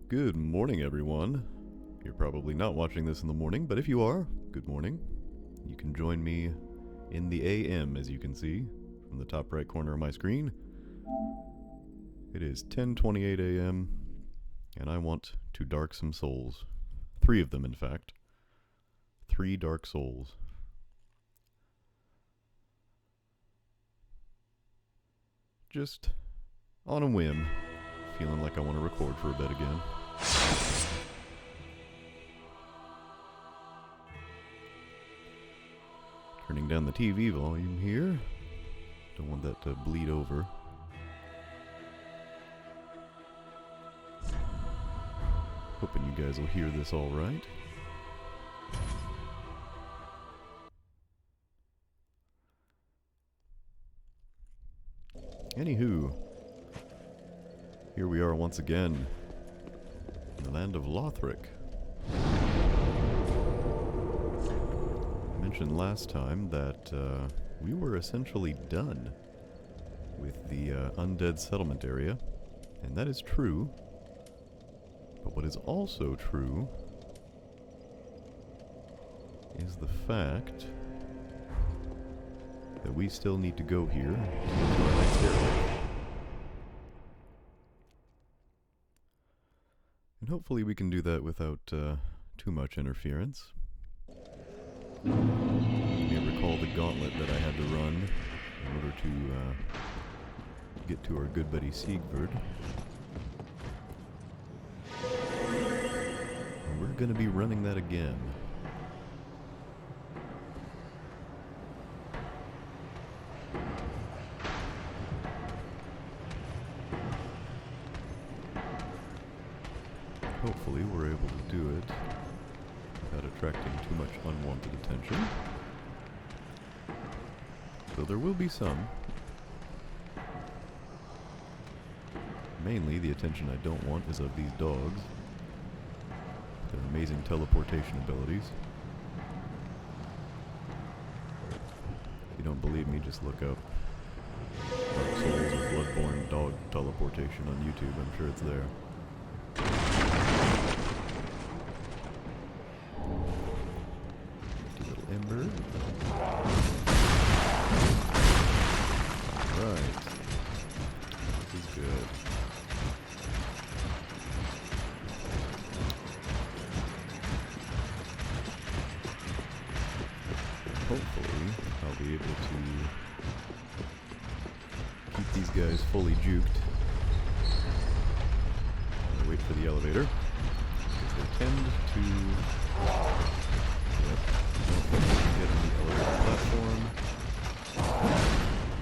Good morning, everyone. You're probably not watching this in the morning, but if you are, good morning. You can join me in the AM, as you can see from the top right corner of my screen. It is 10:28 a.m., and I want to dark some souls. 3 of them, in fact. 3 dark souls. Just on a whim, feeling like I want to record for a bit again. Turning down the TV volume here. Don't want that to bleed over. Hoping you guys will hear this all right. Anywho, here we are once again in the land of Lothric. I mentioned last time that we were essentially done with the undead settlement area, and that is true. But what is also true is the fact that we still need to go here to get to our next area. And hopefully we can do that without too much interference. You may recall the gauntlet that I had to run in order to get to our good buddy Siegfried. And we're going to be running that again. Hopefully we're able to do it without attracting too much unwanted attention. Though there will be some. Mainly the attention I don't want is of these dogs. Their amazing teleportation abilities. If you don't believe me, just look up Dark Souls or Bloodborne dog teleportation on YouTube. I'm sure it's there. Ember. Right. This is good. Hopefully, I'll be able to keep these guys fully juked. I'll wait for the elevator, because they tend to... Yep. Don't think we can get on the elevator platform.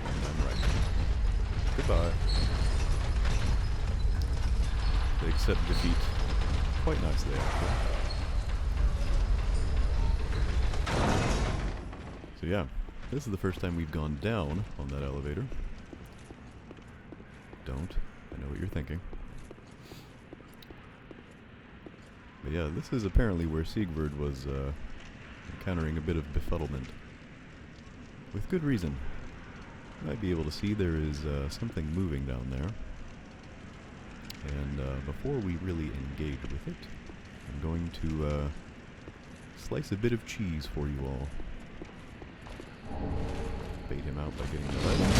And I'm right. Goodbye. They accept defeat quite nicely, actually. So yeah, this is the first time we've gone down on that elevator. Don't. I know what you're thinking. But yeah, this is apparently where Siegfried was encountering a bit of befuddlement. With good reason. You might be able to see there is something moving down there. And before we really engage with it, I'm going to slice a bit of cheese for you all. Bait him out by getting the items.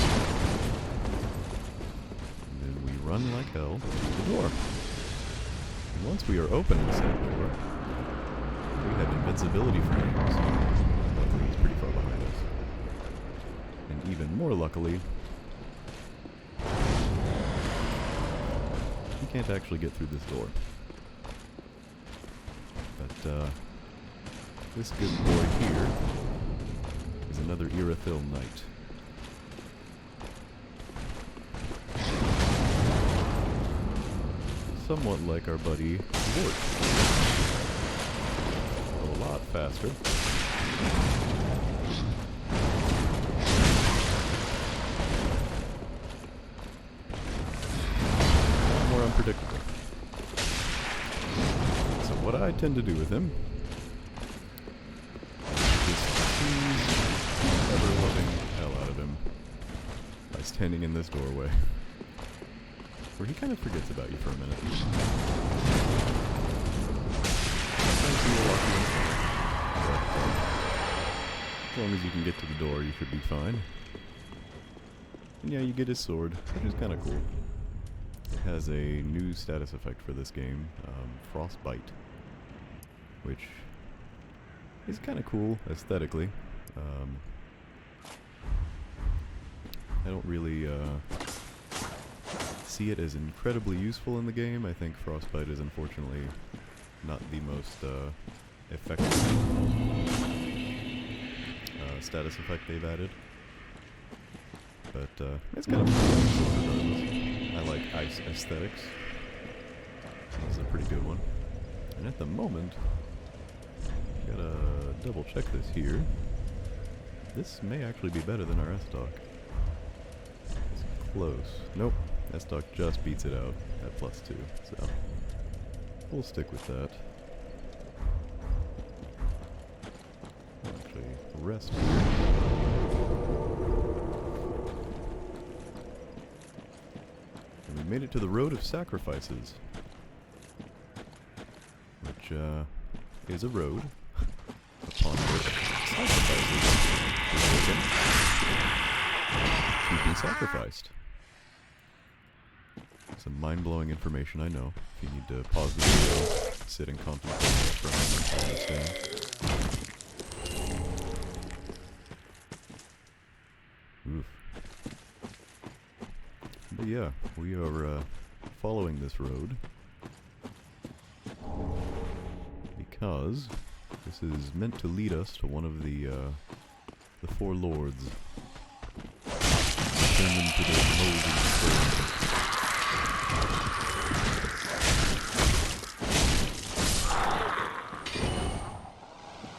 And then we run like hell to the door. And once we are opening said door, we have invincibility for enemies. Luckily, he's pretty far behind us. And even more luckily, he can't actually get through this door. But this good boy here is another Irithyll knight. Somewhat like our buddy Wart. A lot faster. A lot more unpredictable. So what I tend to do with him is tease the ever-loving hell out of him by standing in this doorway, where he kind of forgets about you for a minute. As long as you can get to the door, you should be fine. And yeah, you get his sword, which is kind of cool. It has a new status effect for this game, Frostbite, which is kind of cool aesthetically. I don't really see it as incredibly useful in the game. I think Frostbite is unfortunately not the most effective status effect they've added. But it's kind of fun regardless. I like ice aesthetics. This is a pretty good one. And at the moment, gotta double check this here. This may actually be better than our S-Dock. It's close. Nope. S-Dock just beats it out at +2. So we'll stick with that. I'll actually rest here. And we made it to the Road of Sacrifices, which is a road upon which sacrifices are taken to be sacrificed. Some mind-blowing information, I know. If you need to pause the video, sit and contemplate it for a moment, I understand. Oof. But yeah, we are following this road because this is meant to lead us to one of the four lords. Send them to their moldy souls.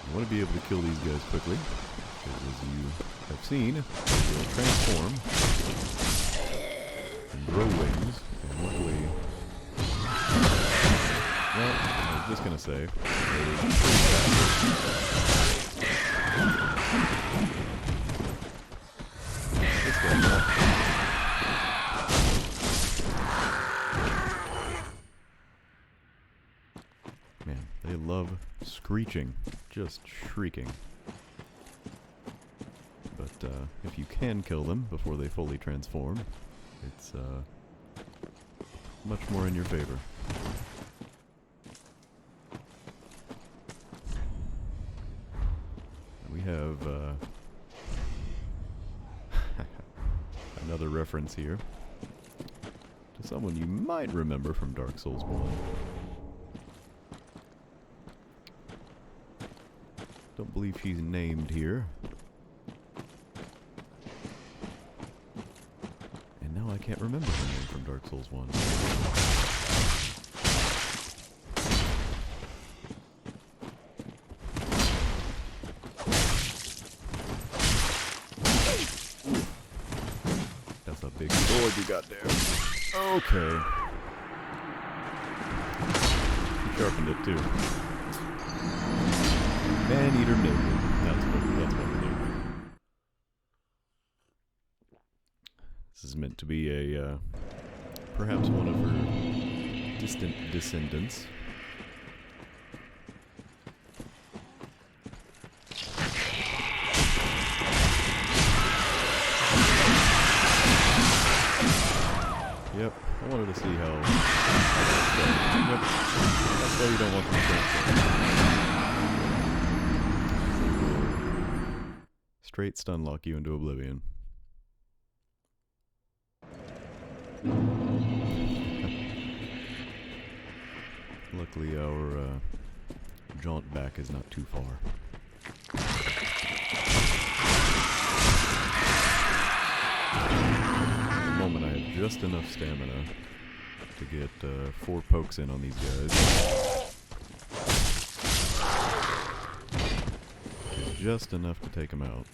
You want to be able to kill these guys quickly, because as you have seen, they will transform and grow wings, and luckily, well, I was just gonna say, this guy not. Man, they love screeching, just shrieking. But if you can kill them before they fully transform, it's much more in your favor. We have another reference here to someone you might remember from Dark Souls 1. Don't believe she's named here. And now I can't remember her name from Dark Souls 1. That's a big sword you got there. Okay. She sharpened it too. Man-eater naked. That's what we do. This is meant to be a, perhaps one of her distant descendants. Yep, I wanted to see how... Yep, that's why you don't want to transform. Straight stun lock you into oblivion. Luckily our jaunt back is not too far. At the moment I have just enough stamina to get 4 pokes in on these guys. Just enough to take them out.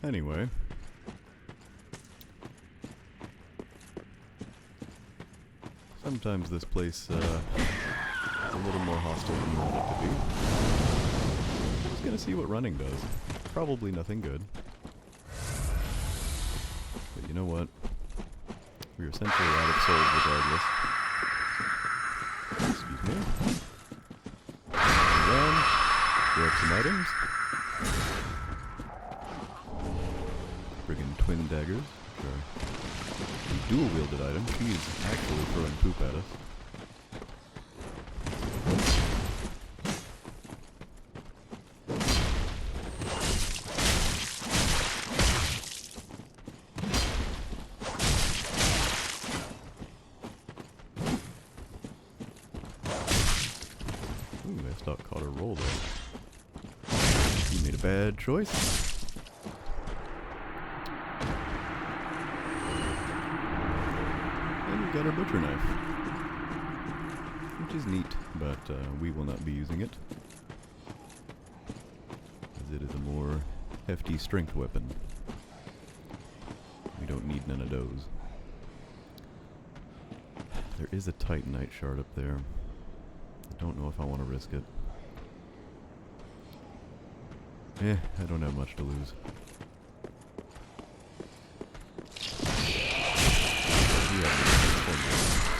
Anyway. Sometimes this place is a little more hostile than you want it to be. I'm just gonna see what running does. Probably nothing good. But you know what? We're essentially out of souls regardless. Excuse me. Run. Grab some items. Friggin' twin daggers. Sure. Dual-wielded item. She's actually throwing poop at us. Ooh, I stopped caught her roll there. You made a bad choice. Got our butcher knife, which is neat, but we will not be using it, as it is a more hefty strength weapon. We don't need none of those. There is a titanite shard up there. I don't know if I want to risk it. I don't have much to lose.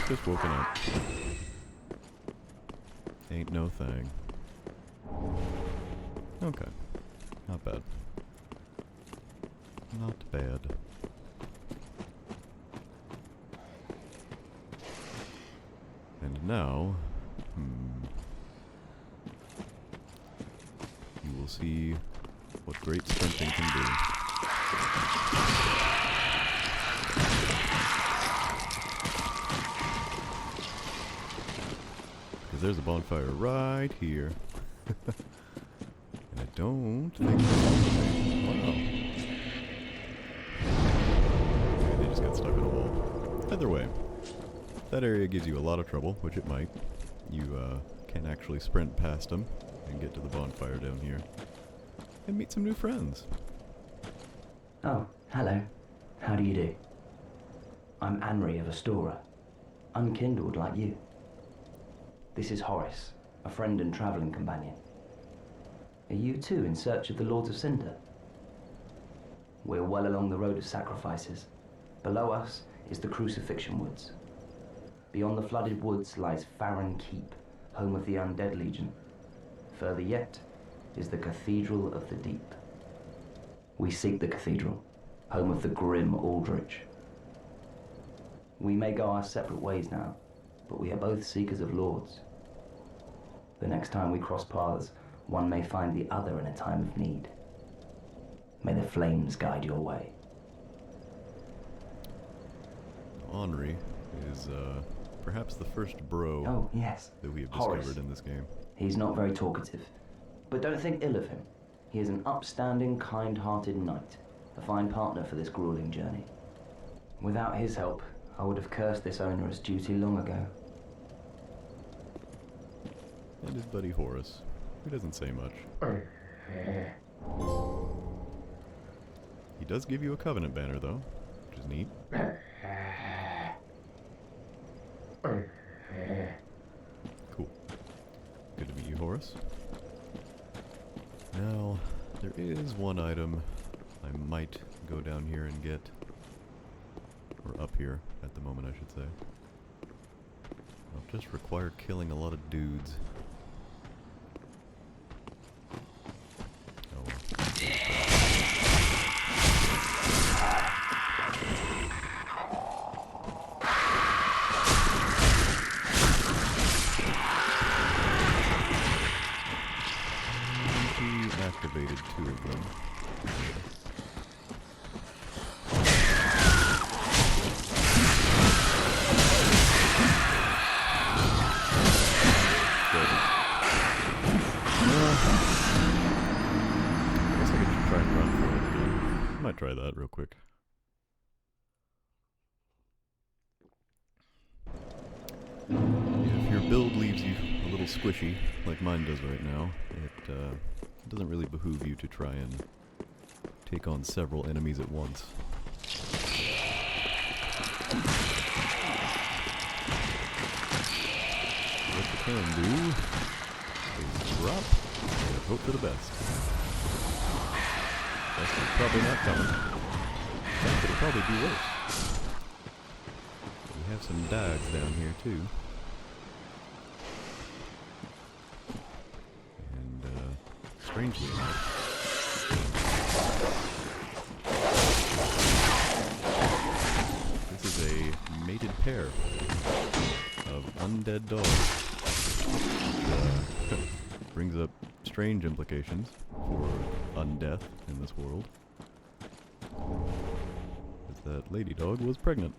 Just woken up. Ain't no thing. Okay. Not bad. Not bad. And now, you will see what great sprinting can do. There's a bonfire right here. And I don't think wow. Maybe they just got stuck on a wall. Either way, that area gives you a lot of trouble, which it might. You can actually sprint past them and get to the bonfire down here. And meet some new friends. Oh, hello. How do you do? I'm Anri of Astora. Unkindled like you. This is Horace, a friend and travelling companion. Are you too in search of the Lords of Cinder? We're well along the road of sacrifices. Below us is the Crucifixion Woods. Beyond the flooded woods lies Farron Keep, home of the Undead Legion. Further yet is the Cathedral of the Deep. We seek the Cathedral, home of the grim Aldrich. We may go our separate ways now, but we are both seekers of lords. The next time we cross paths, one may find the other in a time of need. May the flames guide your way. Henri is perhaps the first bro that we have discovered in this game. He's not very talkative, but don't think ill of him. He is an upstanding, kind-hearted knight, a fine partner for this grueling journey. Without his help, I would have cursed this onerous duty long ago. And his buddy Horace, who doesn't say much. He does give you a Covenant banner, though, which is neat. Cool. Good to meet you, Horace. Now, there is one item I might go down here and get. Or up here, at the moment, I should say. It'll just require killing a lot of dudes. Oh well. He activated 2 of them. Try that real quick. If your build leaves you a little squishy, like mine does right now, it doesn't really behoove you to try and take on several enemies at once. What you can do is drop and hope for the best. Best is probably not coming. In fact, it'll probably be worse. We have some dogs down here too. And strangely enough, this is a mated pair of undead dogs. Which, brings up strange implications for undeath in this world. As that lady dog was pregnant.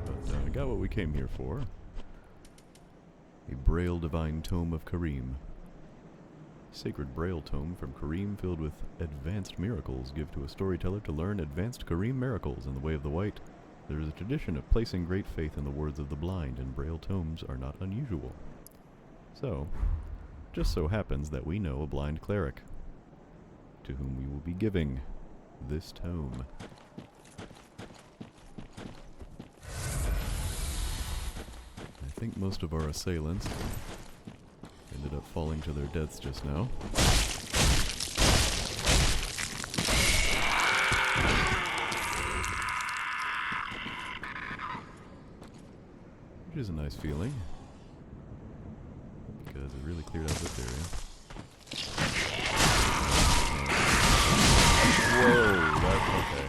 But I got what we came here for. A Braille Divine Tome of Kareem. Sacred Braille tome from Kareem filled with advanced miracles give to a storyteller to learn advanced Kareem miracles in the way of the white. There is a tradition of placing great faith in the words of the blind, and Braille tomes are not unusual. So, just so happens that we know a blind cleric, to whom we will be giving this tome. I think most of our assailants ended up falling to their deaths just now. Which is a nice feeling, because it really cleared out this area. Whoa, that's okay.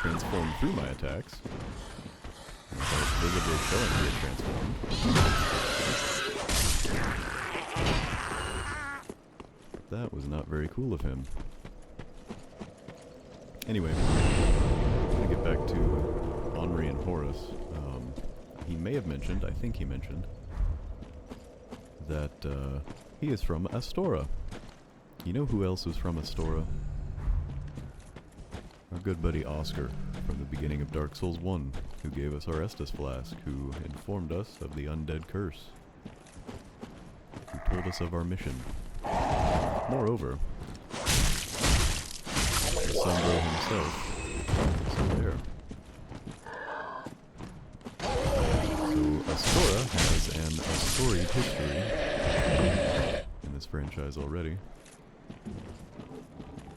Transformed through my attacks. Without visibly showing me it transformed. That was not very cool of him. Anyway, I'm gonna get back to Henri and Horace. He may have mentioned, I think he mentioned, that he is from Astora. You know who else is from Astora? Our good buddy Oscar, from the beginning of Dark Souls 1, who gave us our Estus Flask, who informed us of the undead curse, who told us of our mission. Moreover, Sandro himself is there. So Astora has an storied history in this franchise already.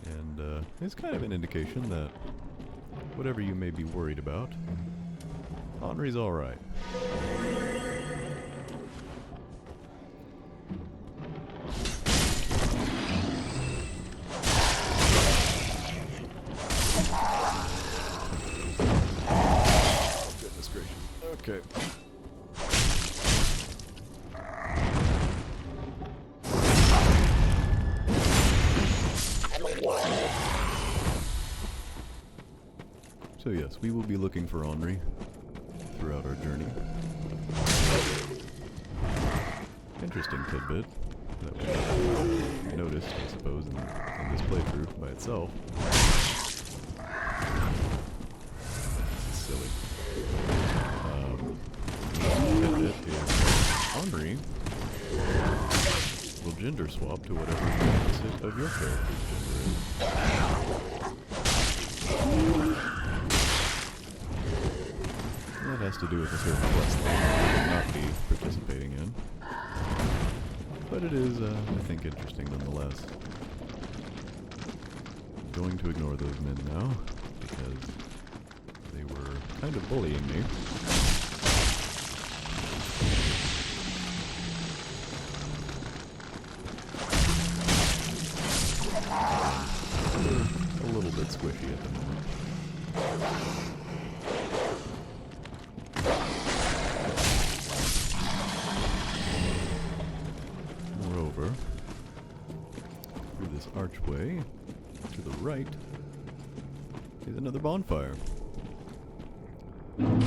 And it's kind of an indication that whatever you may be worried about, Henri's alright. Goodness gracious. Okay. So yes, we will be looking for Henri throughout our journey. Interesting tidbit that we noticed, I suppose, in this playthrough by itself. This is silly. Tidbit is Henri will gender swap to whatever the opposite of your character's gender is. That has to do with a certain quest that I will not be participating in. But it is, I think, interesting nonetheless. I'm going to ignore those men now, because they were kind of bullying me. They're a little bit squishy at the moment. Through this archway, to the right, is another bonfire. One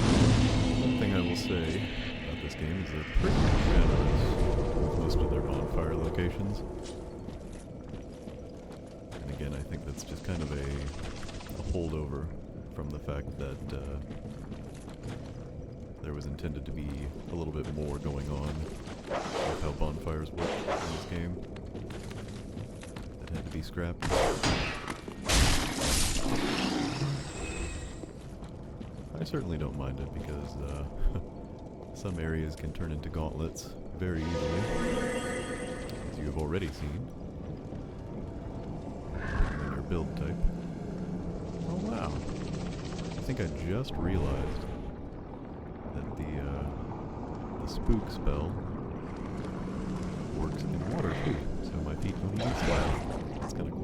thing I will say about this game is they're pretty generous with most of their bonfire locations. And again, I think that's just kind of a holdover from the fact that there was intended to be a little bit more going on with how bonfires work in this game. be scrapped. I certainly don't mind it because some areas can turn into gauntlets very easily, as you have already seen, depending on your build type. Oh wow, I think I just realized that the spook spell works in water too, so my feet don't even splash. That's kind of cool.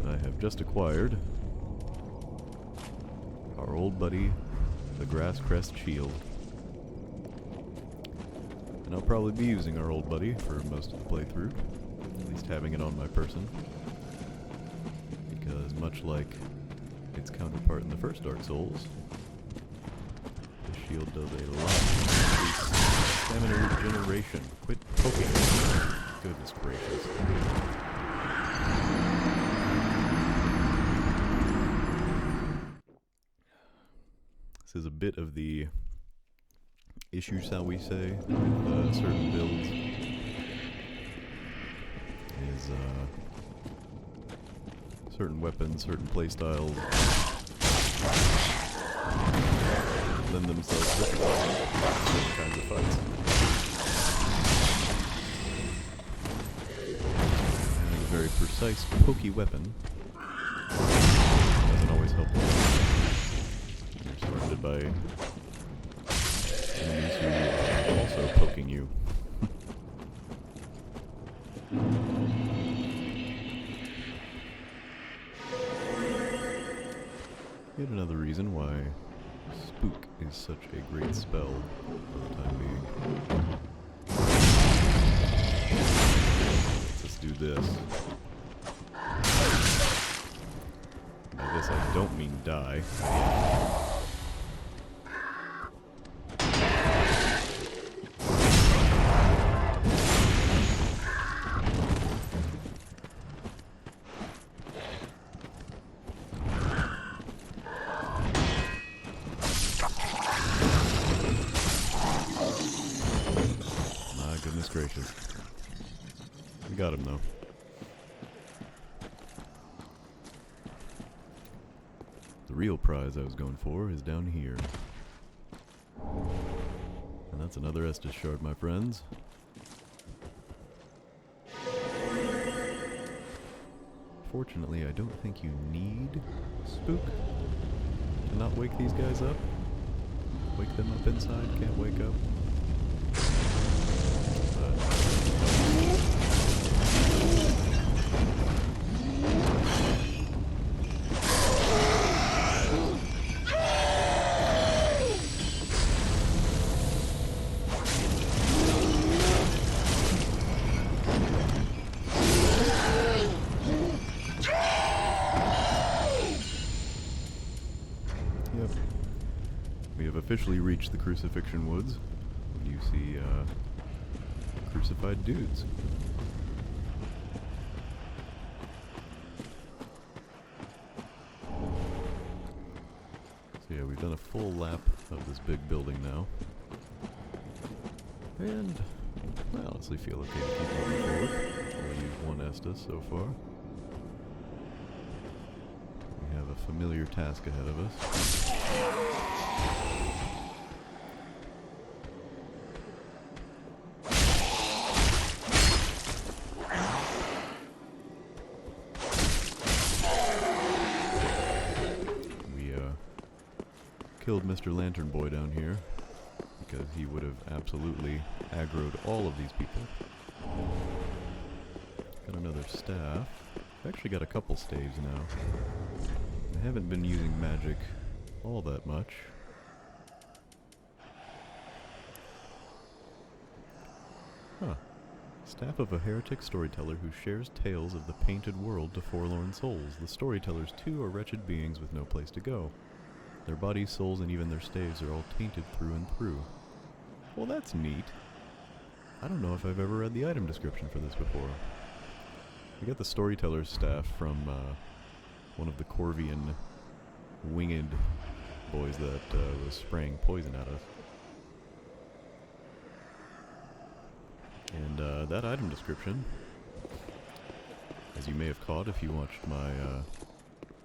But I have just acquired our old buddy, the Grass Crest Shield. And I'll probably be using our old buddy for most of the playthrough, at least having it on my person. Because much like its counterpart in the first Dark Souls, the shield does a lot to increase stamina regeneration. Quit poking. Goodness gracious. This is a bit of the issue, shall we say, with certain builds. Is certain weapons, certain playstyles lend themselves to certain kinds of fights. Having a very precise, pokey weapon doesn't always help. You're surrounded by enemies who are also poking you. Yet another reason why Spook is such a great spell for the time being. Let's do this. By this I don't mean die. Gracious. We got him though. The real prize I was going for is down here. And that's another Estus shard, my friends. Fortunately, I don't think you need Spook to not wake these guys up. Wake them up inside, can't wake up. Yep. We have officially reached the Crucifixion Woods. You see, crucified dudes. So yeah, we've done a full lap of this big building now. And I honestly feel okay to keep moving forward. Only used one Estus so far. We have a familiar task ahead of us. Killed Mr. Lantern Boy down here because he would have absolutely aggroed all of these people. Got another staff. I've actually got a couple staves now. I haven't been using magic all that much. Huh. Staff of a heretic storyteller who shares tales of the painted world to forlorn souls. The storytellers too are wretched beings with no place to go. Their bodies, souls, and even their staves are all tainted through and through. Well, that's neat. I don't know if I've ever read the item description for this before. I got the storyteller's staff from one of the Corvian winged boys that was spraying poison at us. And that item description, as you may have caught if you watched my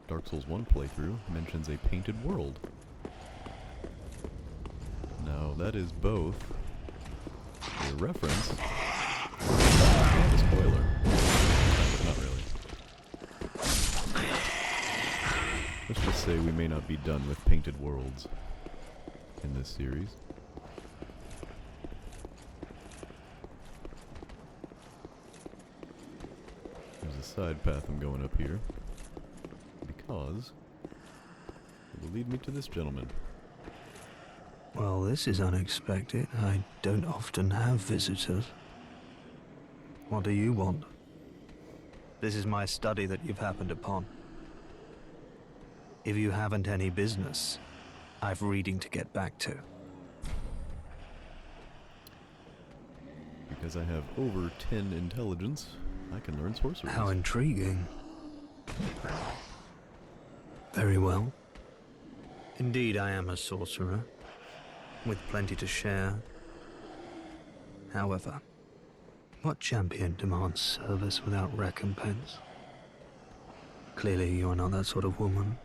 Dark Souls 1 playthrough, mentions a painted world. Now, that is both a reference and a spoiler. But not really. Let's just say we may not be done with painted worlds in this series. There's a side path I'm going up here, because it will lead me to this gentleman. Well, this is unexpected. I don't often have visitors. What do you want? This is my study that you've happened upon. If you haven't any business, I've reading to get back to. Because I have over 10 intelligence, I can learn sorcery. How intriguing. Very well. Indeed, I am a sorcerer, with plenty to share. However, what champion demands service without recompense? Clearly, you're not that sort of woman.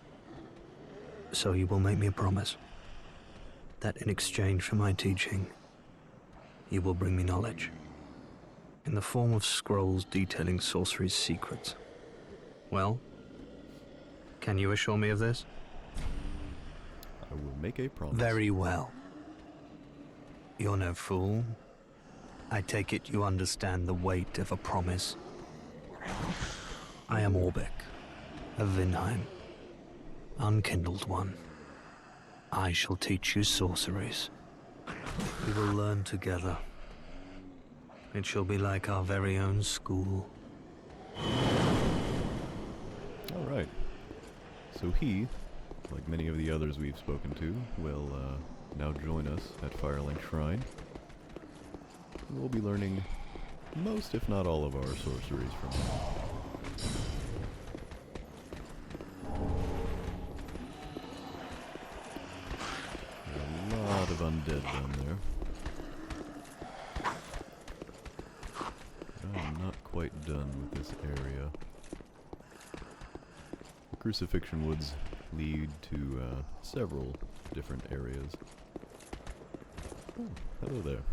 So you will make me a promise that in exchange for my teaching, you will bring me knowledge in the form of scrolls detailing sorcery's secrets. Well, can you assure me of this? I will make a promise. Very well. You're no fool. I take it you understand the weight of a promise. I am Orbeck, of Vinheim, unkindled one. I shall teach you sorceries. We will learn together. It shall be like our very own school. Alright. So he, like many of the others we've spoken to, will now join us at Firelink Shrine. We'll be learning most, if not all, of our sorceries from him. A lot of undead down there. I'm not quite done with this area. The Crucifixion Woods lead to several different areas. Oh, hello there.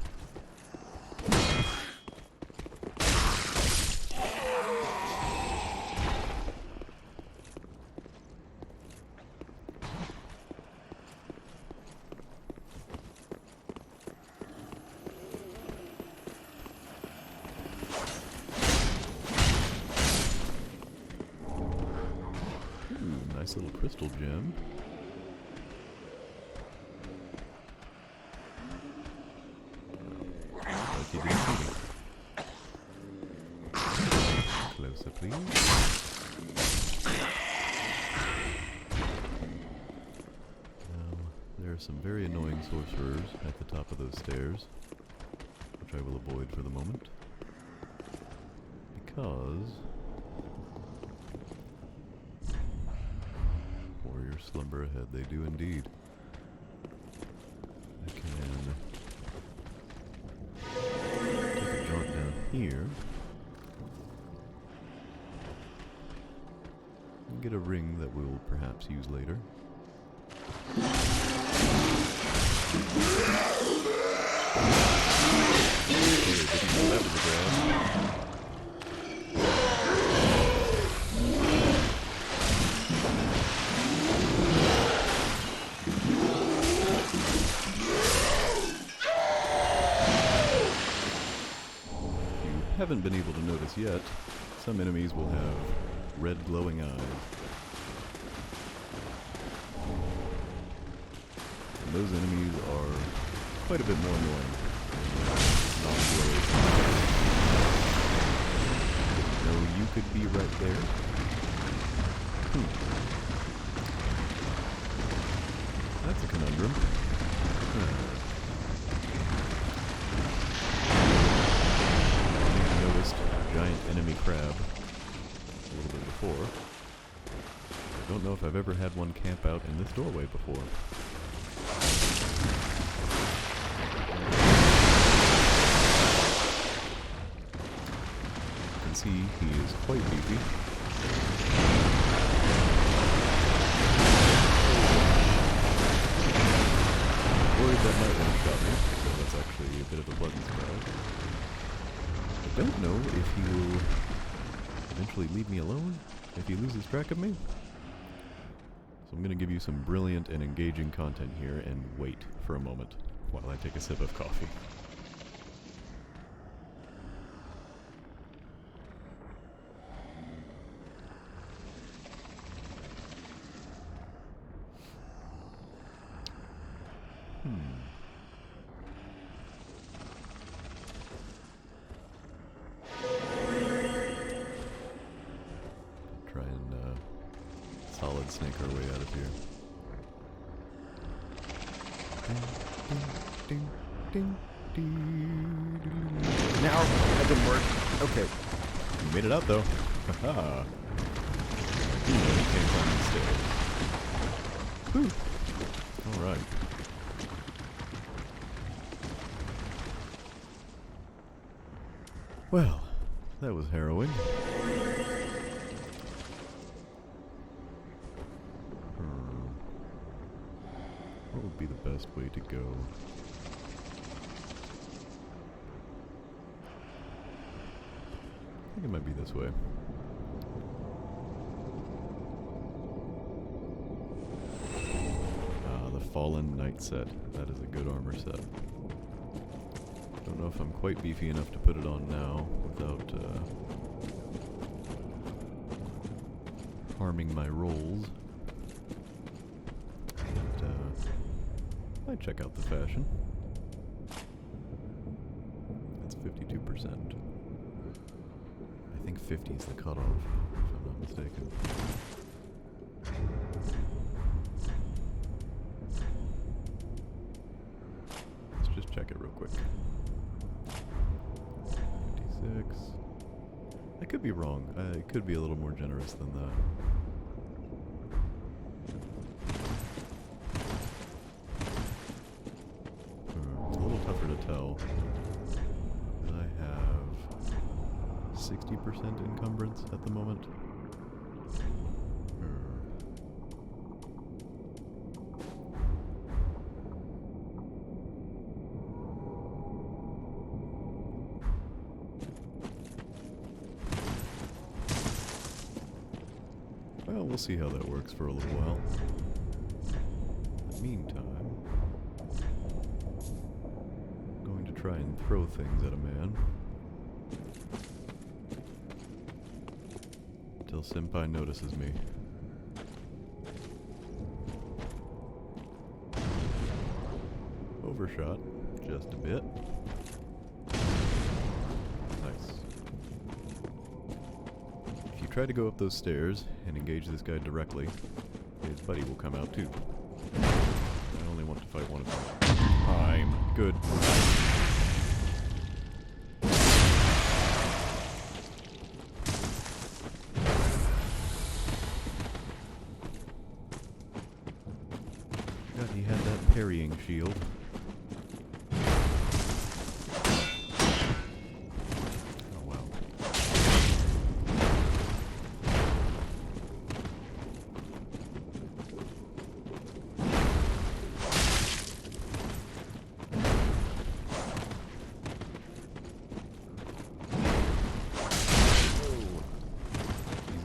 Nice little crystal gem. Like you didn't see me. Closer, please. Now, there are some very annoying sorcerers at the top of those stairs, which I will avoid for the moment, because warriors slumber ahead. They do indeed. I can take a jaunt down here and get a ring that we'll perhaps use later. Okay, didn't know that was a grab. Haven't been able to notice yet, some enemies will have red glowing eyes. And those enemies are quite a bit more annoying than non-glowing. No, you could be right there. That's a conundrum. Giant enemy crab a little bit before. I don't know if I've ever had one camp out in this doorway before. quite beefy. Worried that might one-shot me, so that's actually a bit of a pleasant surprise. I don't know if he will eventually leave me alone, if he loses track of me. So I'm going to give you some brilliant and engaging content here and wait for a moment while I take a sip of coffee. Try and solid snake our way out of here. Ding, ding, ding, ding. Now, that didn't work. Okay. You made it out though. Haha. You know you came down the stairs. Whew. Alright. Well, that was harrowing. What would be the best way to go? I think it might be this way. Ah, the Fallen Knight set. That is a good armor set. Don't know if I'm quite beefy enough to put it on now without harming my rolls. But, might check out the fashion. That's 52%. I think 50 is the cutoff, if I'm not mistaken. Let's just check it real quick. 56. I could be wrong. It could be a little more generous than that. It's a little tougher to tell. I have 60% encumbrance at the moment. Well, we'll see how that works for a little while. In the meantime, I'm going to try and throw things at a man. Until Senpai notices me. Overshot, just a bit. Nice. If you try to go up those stairs and engage this guy directly, his buddy will come out too. I only want to fight one of them. I'm good. God, he had that parrying shield.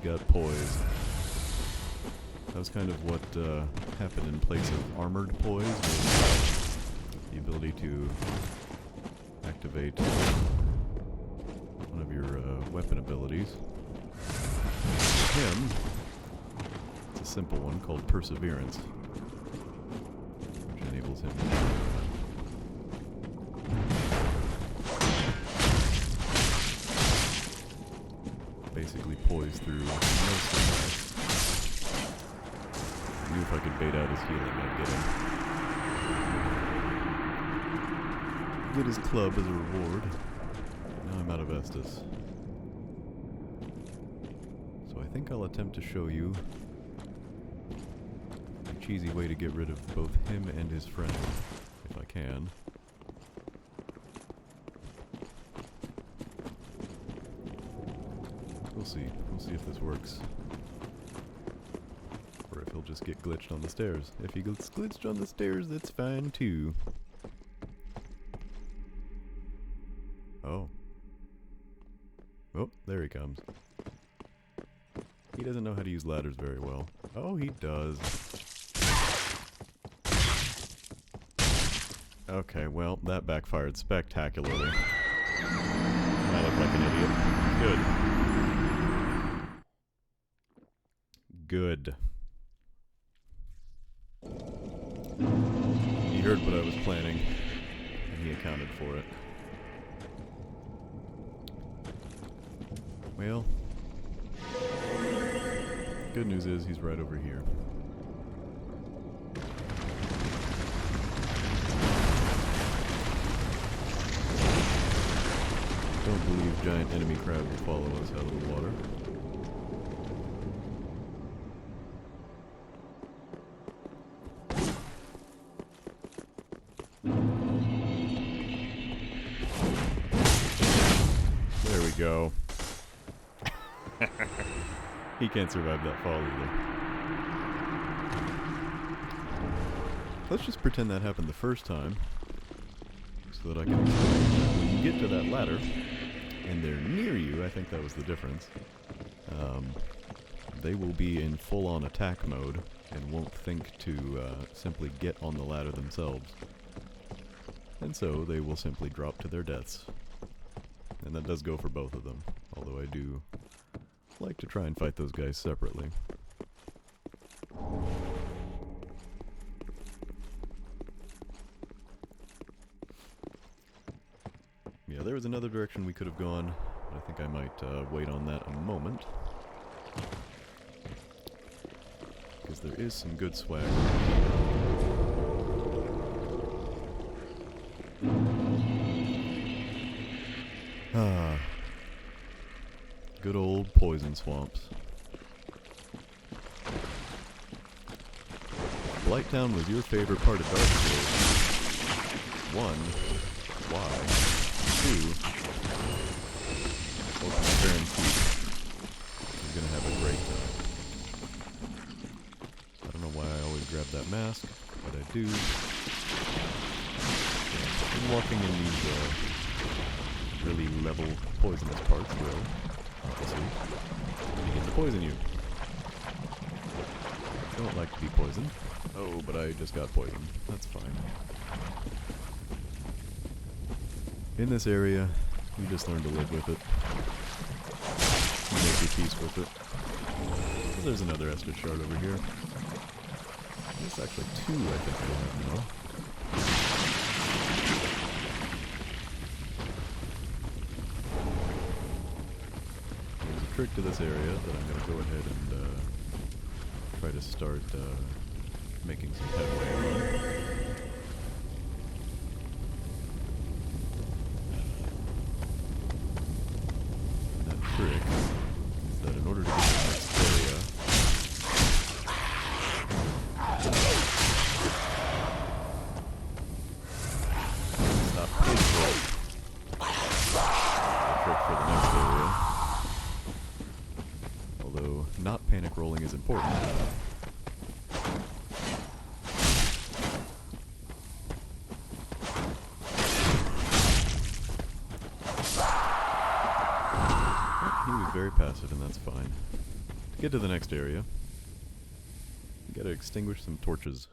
Got poise. That was kind of what happened in place of armored poise, was the ability to activate one of your weapon abilities. For him, it's a simple one called Perseverance, which enables him to basically poise through most attacks. I knew if I could bait out his healing, I'd get him. Get his club as a reward. Now I'm out of Estus. So I think I'll attempt to show you a cheesy way to get rid of both him and his friend, if I can. see. We'll see if this works. Or if he'll just get glitched on the stairs. If he gets glitched on the stairs, that's fine too. Oh. Oh, there he comes. He doesn't know how to use ladders very well. Oh, he does. Okay, well, that backfired spectacularly. I look like an idiot. Good. Good. He heard what I was planning, and he accounted for it. Well, good news is he's right over here. Don't believe giant enemy crab will follow us out of the water. There we go. He can't survive that fall either. Let's just pretend that happened the first time, so that I can explain that when you get to that ladder, and they're near you, I think that was the difference, they will be in full-on attack mode, and won't think to simply get on the ladder themselves. And so they will simply drop to their deaths. And that does go for both of them, although I do like to try and fight those guys separately. Yeah, there was another direction we could have gone, but I think I might wait on that a moment. Because there is some good swag. Ah. Good old poison swamps. Blighttown was your favorite part of Dark Souls. 1, why? 2, well, guaranteed you're gonna have a great time. I don't know why I always grab that mask, but I do. And walking in these really level poisonous parts will obviously begin to poison you. Don't like to be poisoned. Oh, but I just got poisoned. That's fine. In this area, you just learn to live with it. You make your peace with it. There's another Estus shard over here. There's actually 2, I think I have now. There's a trick to this area that I'm going to go ahead and try to start making some headway on. That trick is that in order to get to the next area, stop panic rolling. The trick for the next area, although not panic rolling is important. Very passive, and that's fine. To get to the next area, you gotta extinguish some torches.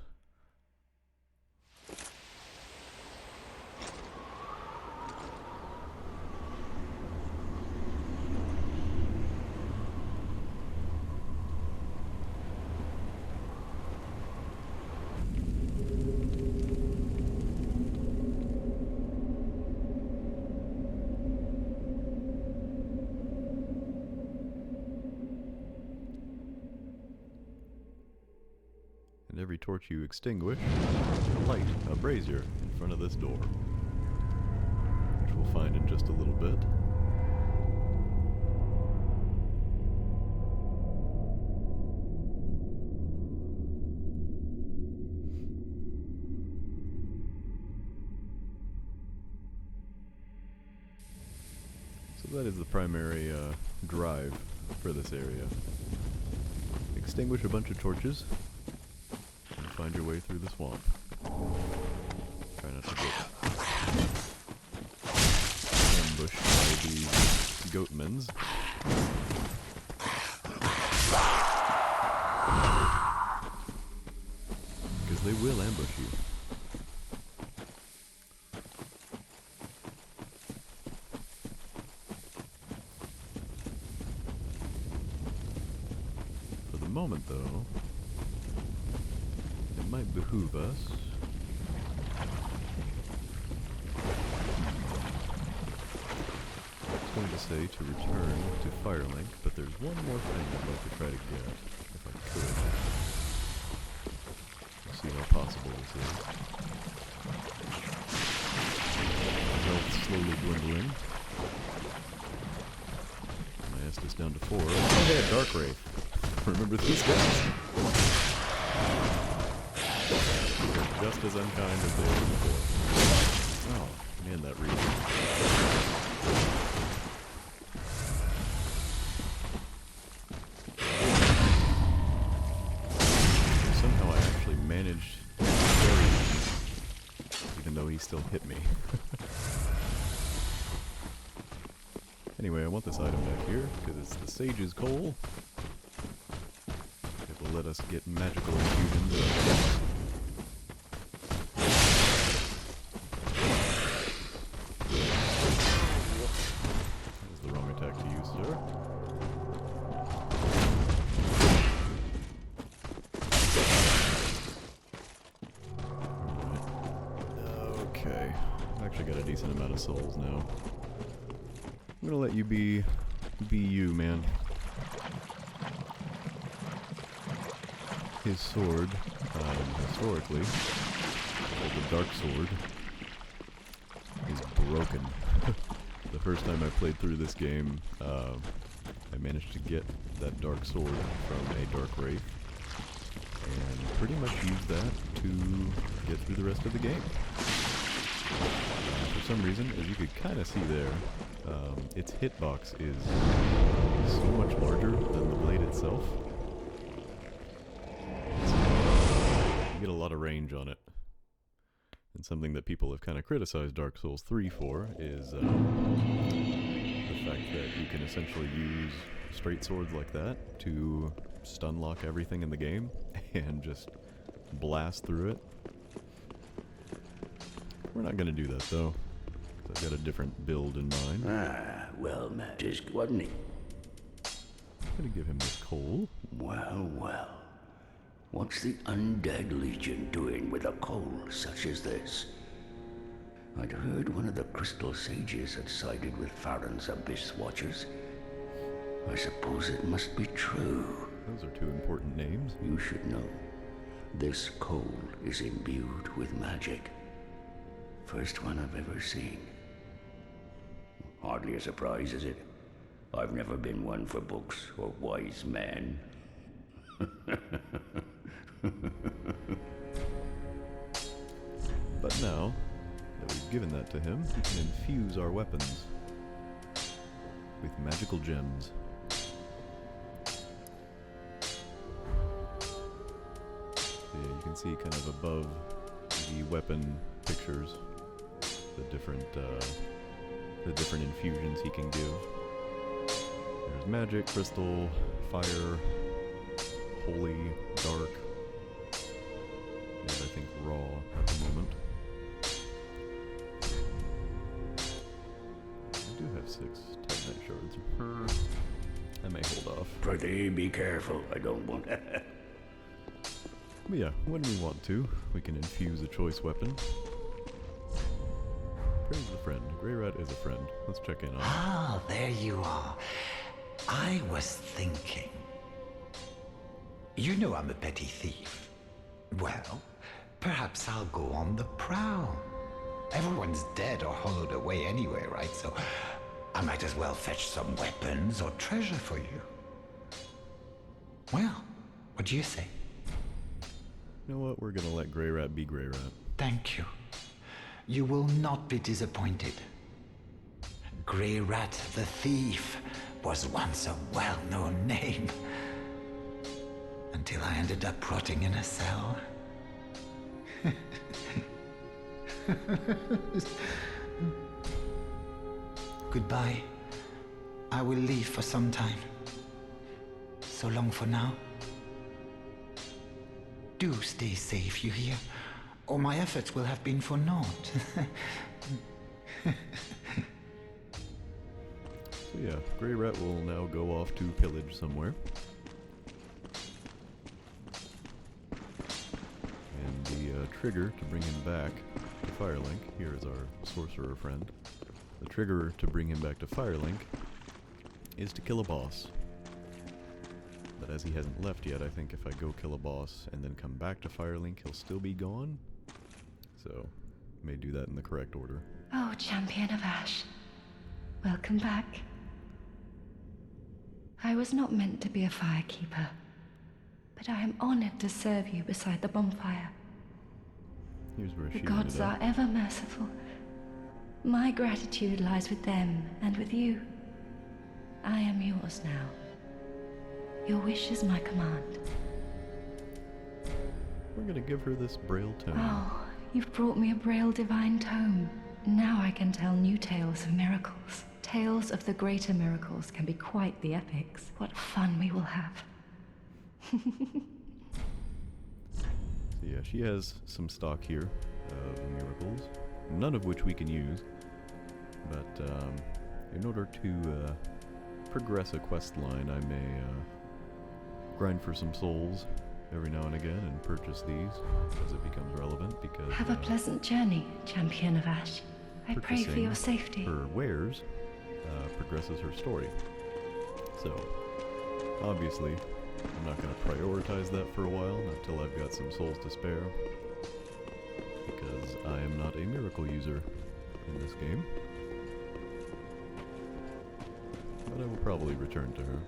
And every torch you extinguish will light a brazier in front of this door, which we'll find in just a little bit. So that is the primary drive for this area. Extinguish a bunch of torches and find your way through the swamp. Try not to get ambushed by these goatmens. Because they will ambush you. For the moment, though, it might behoove us going to say to return to Firelink, but there's one more thing I'd like to try to get, if I could. Let's see how possible this is. Health slowly dwindling. My Estus down to 4. Oh yeah, Dark Wraith. Remember these guys? They're just as unkind as they were before. Oh, man, that region. Managed to bury him, even though he still hit me. Anyway, I want this item back here, because it's the Sage's Coal. It will let us get magical infusions. That was the wrong attack to use, sir. Okay, I've actually got a decent amount of souls now. I'm gonna let you be you, man. His sword, historically, called the Dark Sword, is broken. The first time I played through this game, I managed to get that Dark Sword from a Dark Wraith, and pretty much used that to get through the rest of the game. For some reason, as you could kind of see there, its hitbox is so much larger than the blade itself. You get a lot of range on it. And something that people have kind of criticized Dark Souls 3 for is the fact that you can essentially use straight swords like that to stun lock everything in the game and just blast through it. We're not going to do that, though. I've got a different build in mind. Ah, well, tisk, wasn't he? I'm going to give him this coal. Well, well. What's the Undead Legion doing with a coal such as this? I'd heard one of the Crystal Sages had sided with Farron's Abyss Watchers. I suppose it must be true. Those are two important names. You should know. This coal is imbued with magic. First one I've ever seen. Hardly a surprise, is it? I've never been one for books or wise men. But now that we've given that to him, he can infuse our weapons with magical gems. So yeah, you can see kind of above the weapon pictures the different infusions he can give. There's magic, crystal, fire, holy, dark, and I think raw at the moment. I do have 6 Titanite shards. I may hold off. Pretty be careful, I don't want... But yeah, when we want to, we can infuse a choice weapon. Praise the friend. Grey Rat is a friend. Let's check in on him. Ah, there you are. I was thinking. You know I'm a petty thief. Well, perhaps I'll go on the prowl. Everyone's dead or hollowed away anyway, right? So I might as well fetch some weapons or treasure for you. Well, what do you say? You know what? We're gonna let Grey Rat be Grey Rat. Thank you. You will not be disappointed. Grey Rat the thief was once a well-known name. Until I ended up rotting in a cell. Goodbye. I will leave for some time. So long for now. Do stay safe, you hear? Or my efforts will have been for naught. So yeah, Grey Rat will now go off to pillage somewhere. And the trigger to bring him back to Firelink, here is our sorcerer friend. The trigger to bring him back to Firelink is to kill a boss. But as he hasn't left yet, I think if I go kill a boss and then come back to Firelink, he'll still be gone. So, may do that in the correct order. Oh, Champion of Ash. Welcome back. I was not meant to be a firekeeper, but I am honored to serve you beside the bonfire. Here's where The she gods ended are up. ever merciful. My gratitude lies with them and with you. I am yours now. Your wish is my command. We're gonna give her this Braille tome. Oh, you've brought me a Braille divine tome. Now I can tell new tales of miracles. Tales of the greater miracles can be quite the epics. What fun we will have. So yeah, she has some stock here of miracles, none of which we can use. But in order to progress a quest line, I may grind for some souls every now and again and purchase these as it becomes relevant, because Have a pleasant journey, Champion of Ash. I pray for your purchasing safety. her wares progresses her story. So obviously I'm not going to prioritize that for a while until I've got some souls to spare, because I am not a miracle user in this game. But I will probably return to her.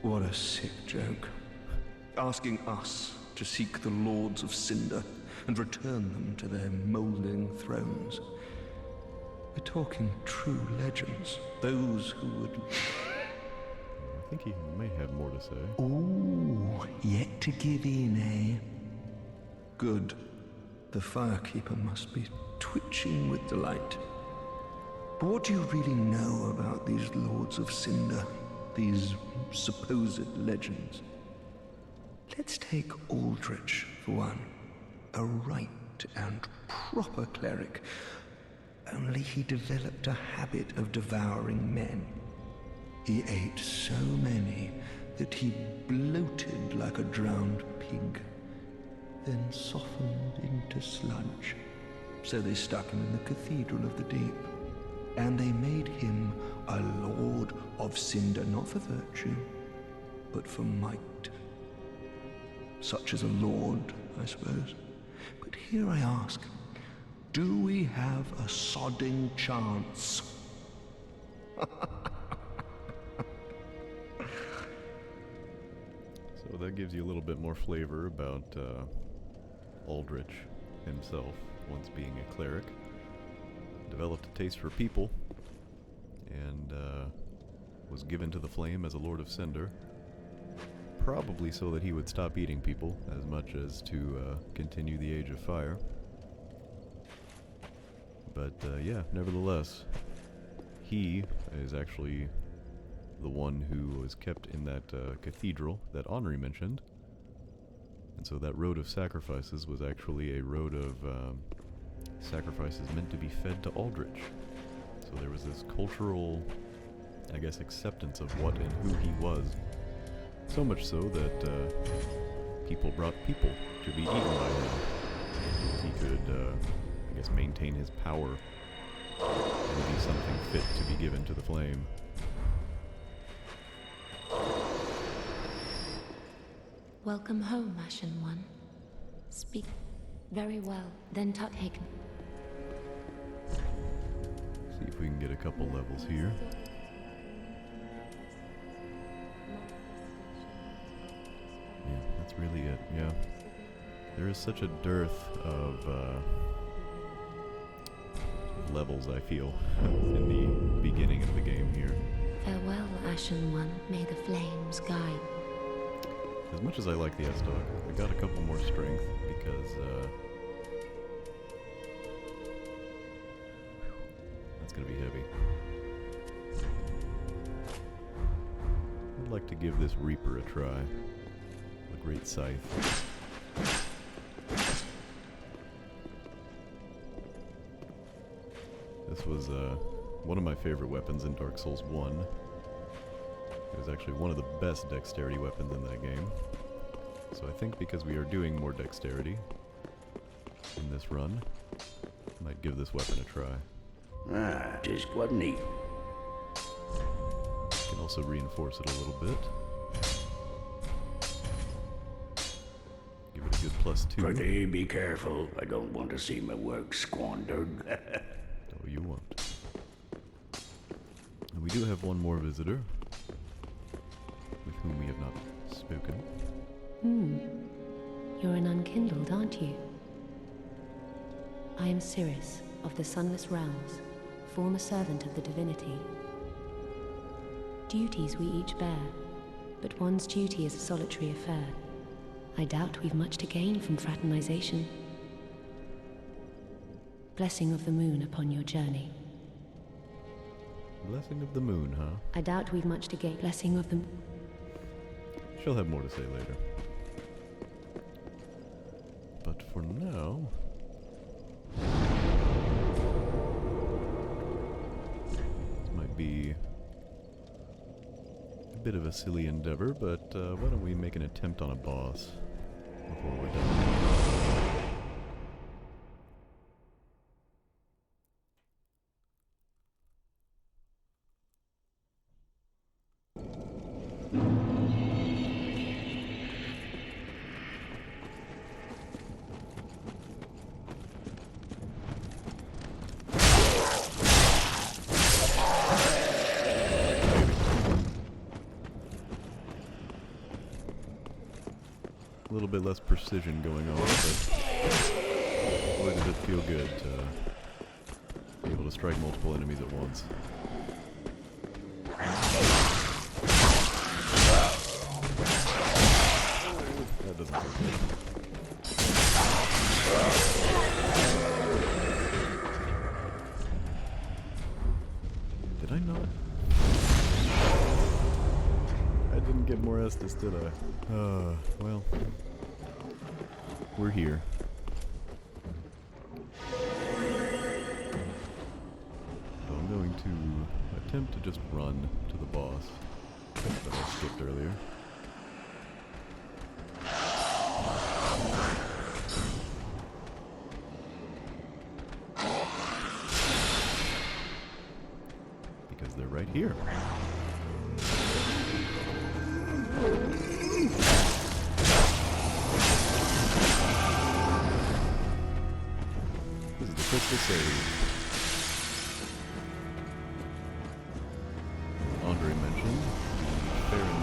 What a sick joke. Asking us to seek the Lords of Cinder and return them to their moulding thrones. We're talking true legends. Those who would... I think he may have more to say. Ooh, yet to give in, eh? Good. The Firekeeper must be twitching with delight. But what do you really know about these Lords of Cinder? These supposed legends? Let's take Aldrich for one. A right and proper cleric. Only he developed a habit of devouring men. He ate so many that he bloated like a drowned pig, then softened into sludge. So they stuck him in the Cathedral of the Deep, and they made him a Lord of Cinder, not for virtue, but for might. Such as a lord, I suppose. But here I ask, do we have a sodding chance? So that gives you a little bit more flavor about Aldrich himself, once being a cleric. Developed a taste for people, and was given to the flame as a Lord of Cinder. Probably so that he would stop eating people as much as to continue the Age of Fire. But yeah, nevertheless, he is actually the one who was kept in that cathedral that Henri mentioned. And so that road of sacrifices was actually a road of sacrifices meant to be fed to Aldrich. So there was this cultural, I guess, acceptance of what and who he was. So much so that people brought people to be eaten by him. He could, I guess, maintain his power and be something fit to be given to the flame. Welcome home, Ashen One. Speak very well, then Tuthaken. See if we can get a couple levels here. Yeah, that's really it, yeah. There is such a dearth of levels, I feel, in the beginning of the game here. Farewell, Ashen One. May the flames guide. As much as I like the S-Dog, I got a couple more strength because, that's gonna be heavy. I'd like to give this Reaper a try. A great scythe. This was, one of my favorite weapons in Dark Souls 1. It was actually one of the best dexterity weapons in that game. So I think because we are doing more dexterity in this run, I might give this weapon a try. Ah, 'tis quite neat. Can also reinforce it a little bit. Give it a good +2. Pretty be careful. I don't want to see my work squandered. No, you won't. And we do have one more visitor, with whom we have not spoken. You're an unkindled, aren't you? I am Cirrus, of the Sunless Realms, former servant of the divinity. Duties we each bear, but one's duty is a solitary affair. I doubt we've much to gain from fraternization. Blessing of the moon upon your journey. Blessing of the moon, huh? I doubt we've much to gain. Blessing of the... She'll have more to say later. But for now... this might be a bit of a silly endeavor, but why don't we make an attempt on a boss before we're done. A little bit less precision going on, but boy does it feel good to be able to strike multiple enemies at once. That doesn't feel good. Did I not? I didn't get more Estus, did I? Well, we're here. So I'm going to attempt to just run to the boss that I skipped earlier. Because they're right here. This is the crystal sage. Andre mentioned Baron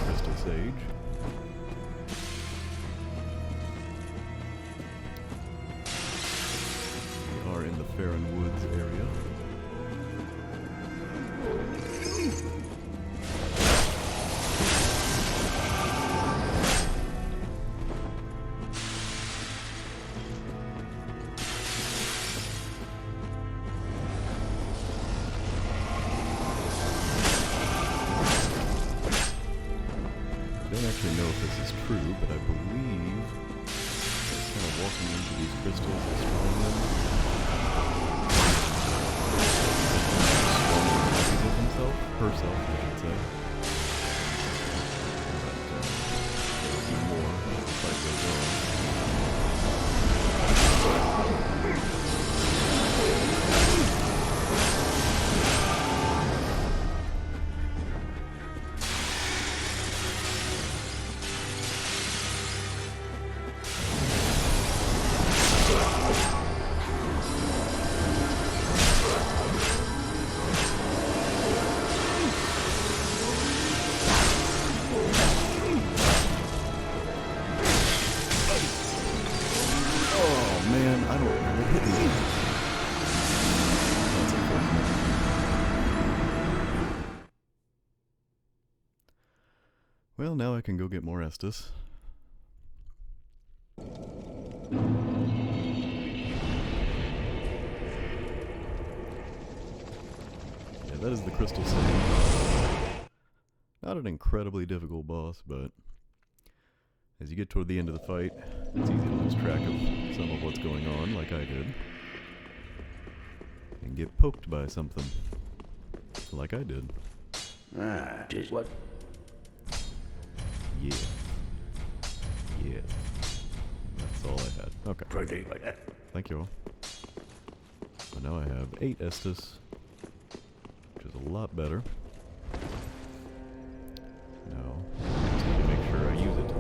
crystal sage. We are in the Farron Woods area. I don't actually know if this is true, but I believe kind of walking into these crystals is destroying them. Swallowing of himself, herself, I should say. But there will be more as the fight goes on. Well, now I can go get more Estus. Yeah, that is the Crystal Sage. Not an incredibly difficult boss, but as you get toward the end of the fight, it's easy to lose track of some of what's going on, like I did. And get poked by something, like I did. Ah, 'tis what? Yeah. Yeah. That's all I had. Okay. Pretty like that. Thank you all. So now I have 8 Estus, which is a lot better. Now, just need to make sure I use it.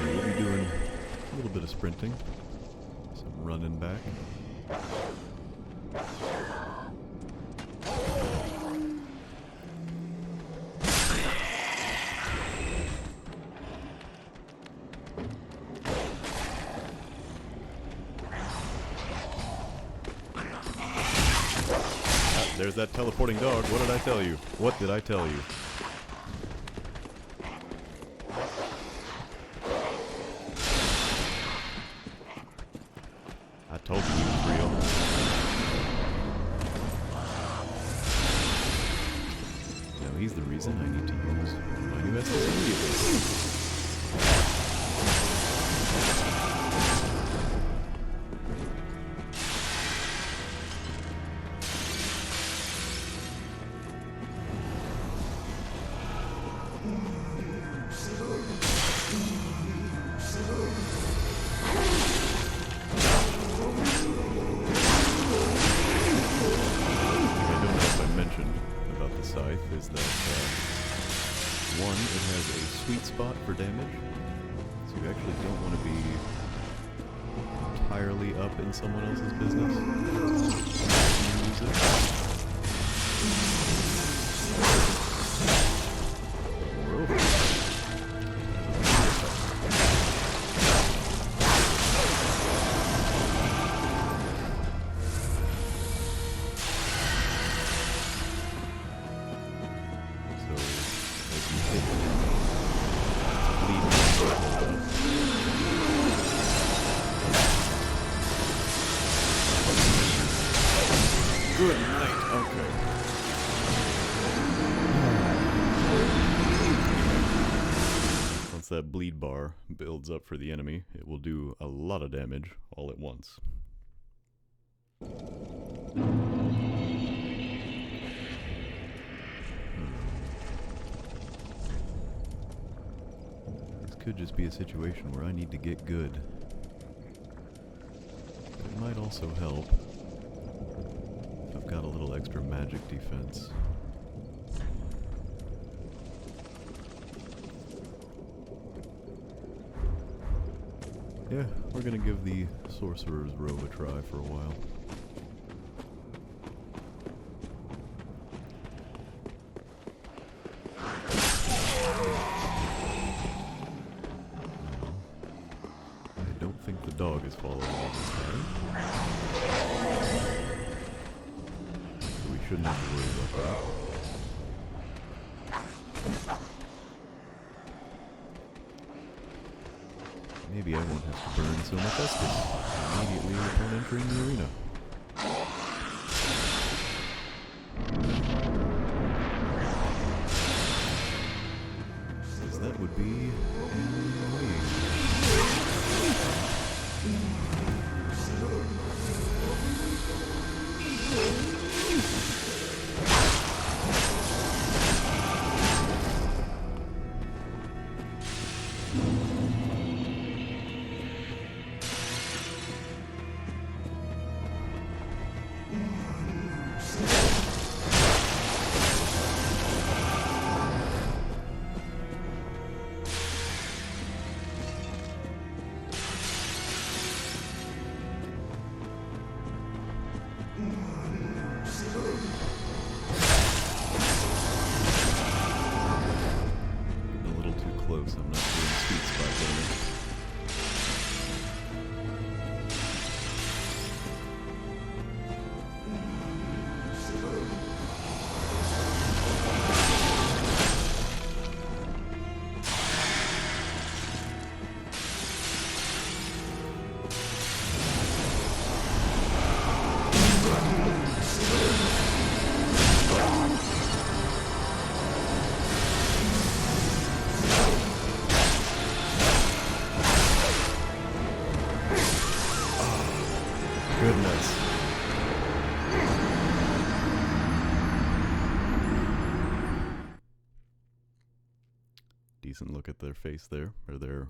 We'll be doing a little bit of sprinting, some running back. There's that teleporting dog. What did I tell you? What did I tell you? I told you he was real. Now he's the reason I need to use my new SS immediately. Is that one, it has a sweet spot for damage, so you actually don't want to be entirely up in someone else's business. Use it. Moreover, good night. Okay. Once that bleed bar builds up for the enemy, it will do a lot of damage all at once. This could just be a situation where I need to get good. But it might also help if I've got a little extra magic defense. Yeah, we're gonna give the Sorcerer's Robe a try for a while. I don't think the dog is following me this time. So we shouldn't have to worry about that. Maybe I won't have to burn so much Estus immediately upon entering the arena. Because that would be annoying. decent look at their face there, or their,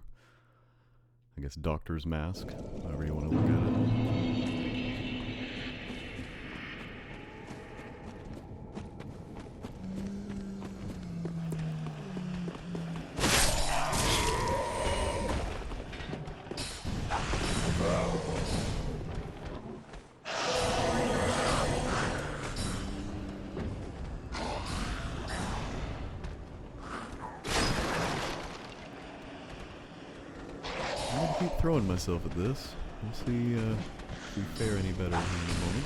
I guess, doctor's mask, however you want to look at it. I'm gonna keep throwing myself at this. We'll see if we fare any better here in a moment.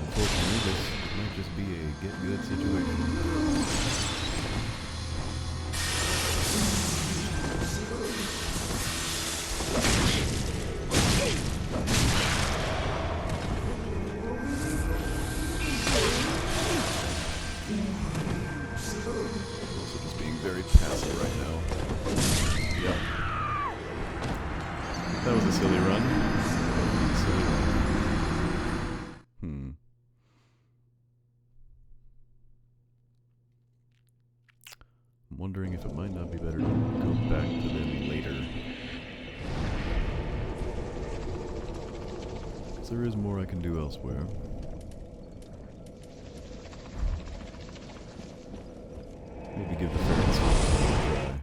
Unfortunately, this might just be a get-good situation. Also just being very passive right now. Yep. That was a silly run. Silly run. I'm wondering if it might not be better to go back to them later. Because there is more I can do elsewhere. Maybe give the ferrets a try.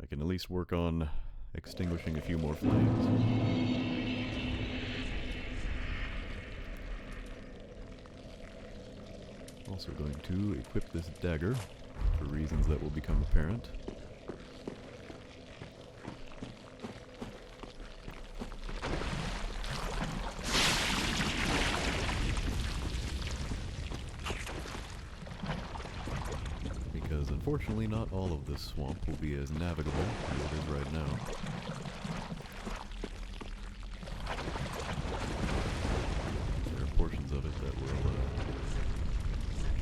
I can at least work on extinguishing a few more flames. Also going to equip this dagger for reasons that will become apparent. Because unfortunately not all of this swamp will be as navigable as it is right now. There are portions of it that will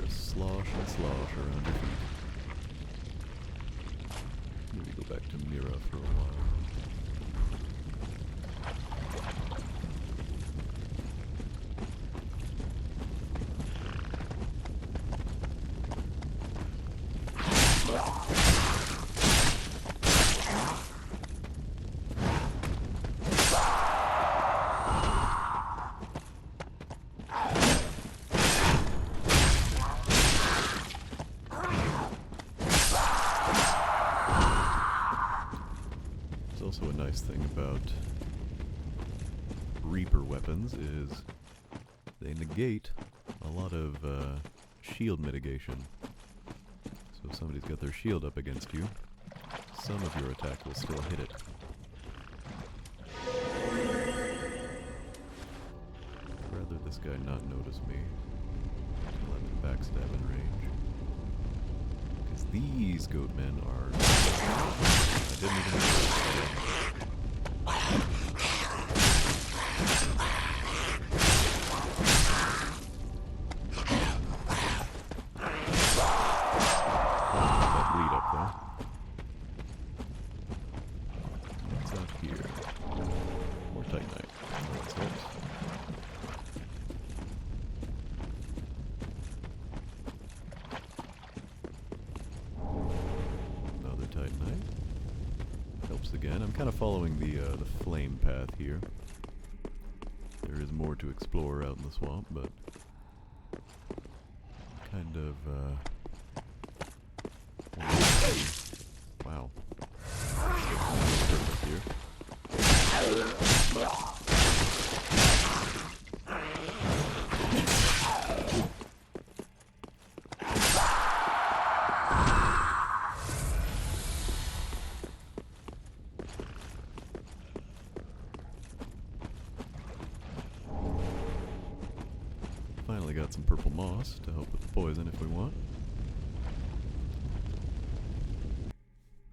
just slosh and slosh around your feet. Maybe go back to Mira for a while. Also a nice thing about Reaper weapons is they negate a lot of shield mitigation. So if somebody's got their shield up against you, some of your attack will still hit it. I'd rather this guy not notice me until I'm in backstabbing range. Because these goatmen are... I didn't even know. That lead up though. What's out here? More Titanite. That's it. Another Titanite. Helps again. I'm kind of following the flame path here. There is more to explore out in the swamp, but kind of wow. Purpose here. Finally got some purple moss to help with the poison if we want.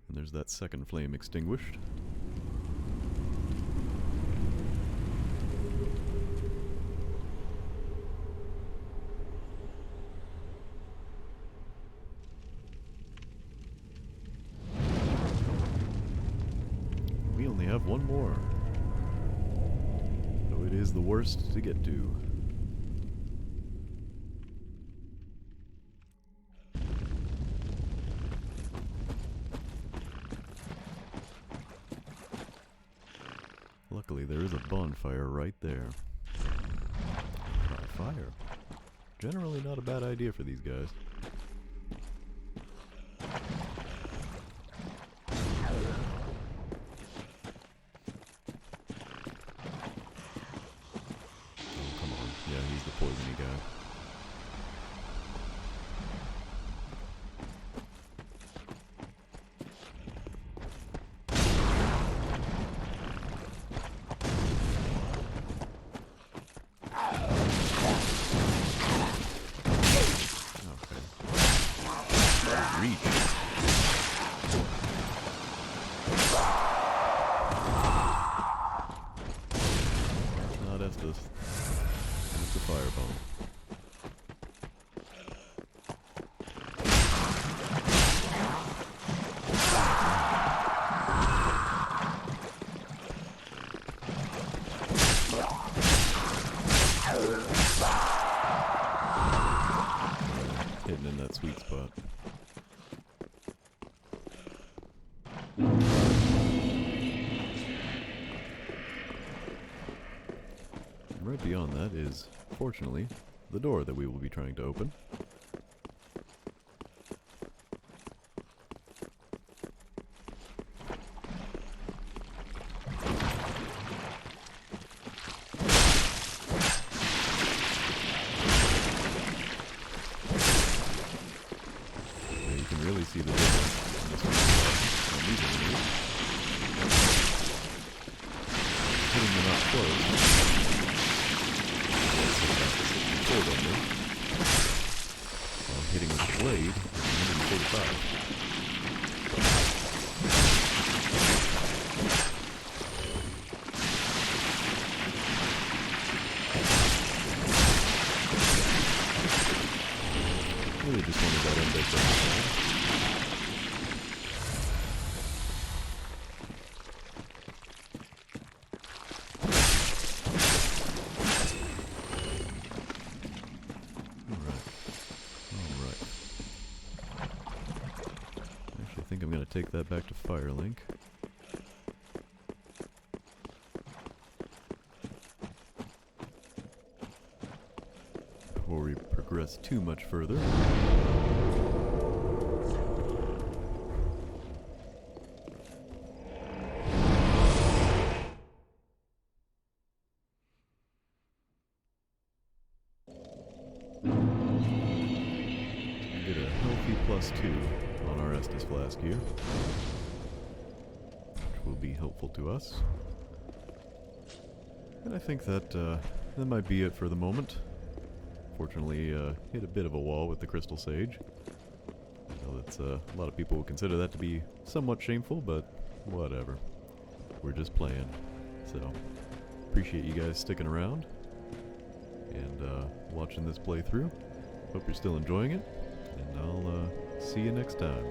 And there's that second flame extinguished. We only have have one more. Though it is the worst to get to. Luckily, there is a bonfire right there. Try fire. Generally not a bad idea for these guys. Oh, come on. Yeah, he's the poisony guy. It's a fireball. Hitting in that sweet spot. Right beyond that is, fortunately, the door that we will be trying to open. Now you can really see the difference in this one. Hitting them out close. While hitting with the blade, 145. Really just wanted that end there. I think I'm going to take that back to Firelink. Before we progress too much further. We get a healthy +2 on our Estus flask here, which will be helpful to us. And I think that that might be it for the moment. Fortunately, hit a bit of a wall with the Crystal Sage. I know that's a lot of people would consider that to be somewhat shameful, but whatever. We're just playing. So, appreciate you guys sticking around and watching this playthrough. Hope you're still enjoying it, and I'll see you next time.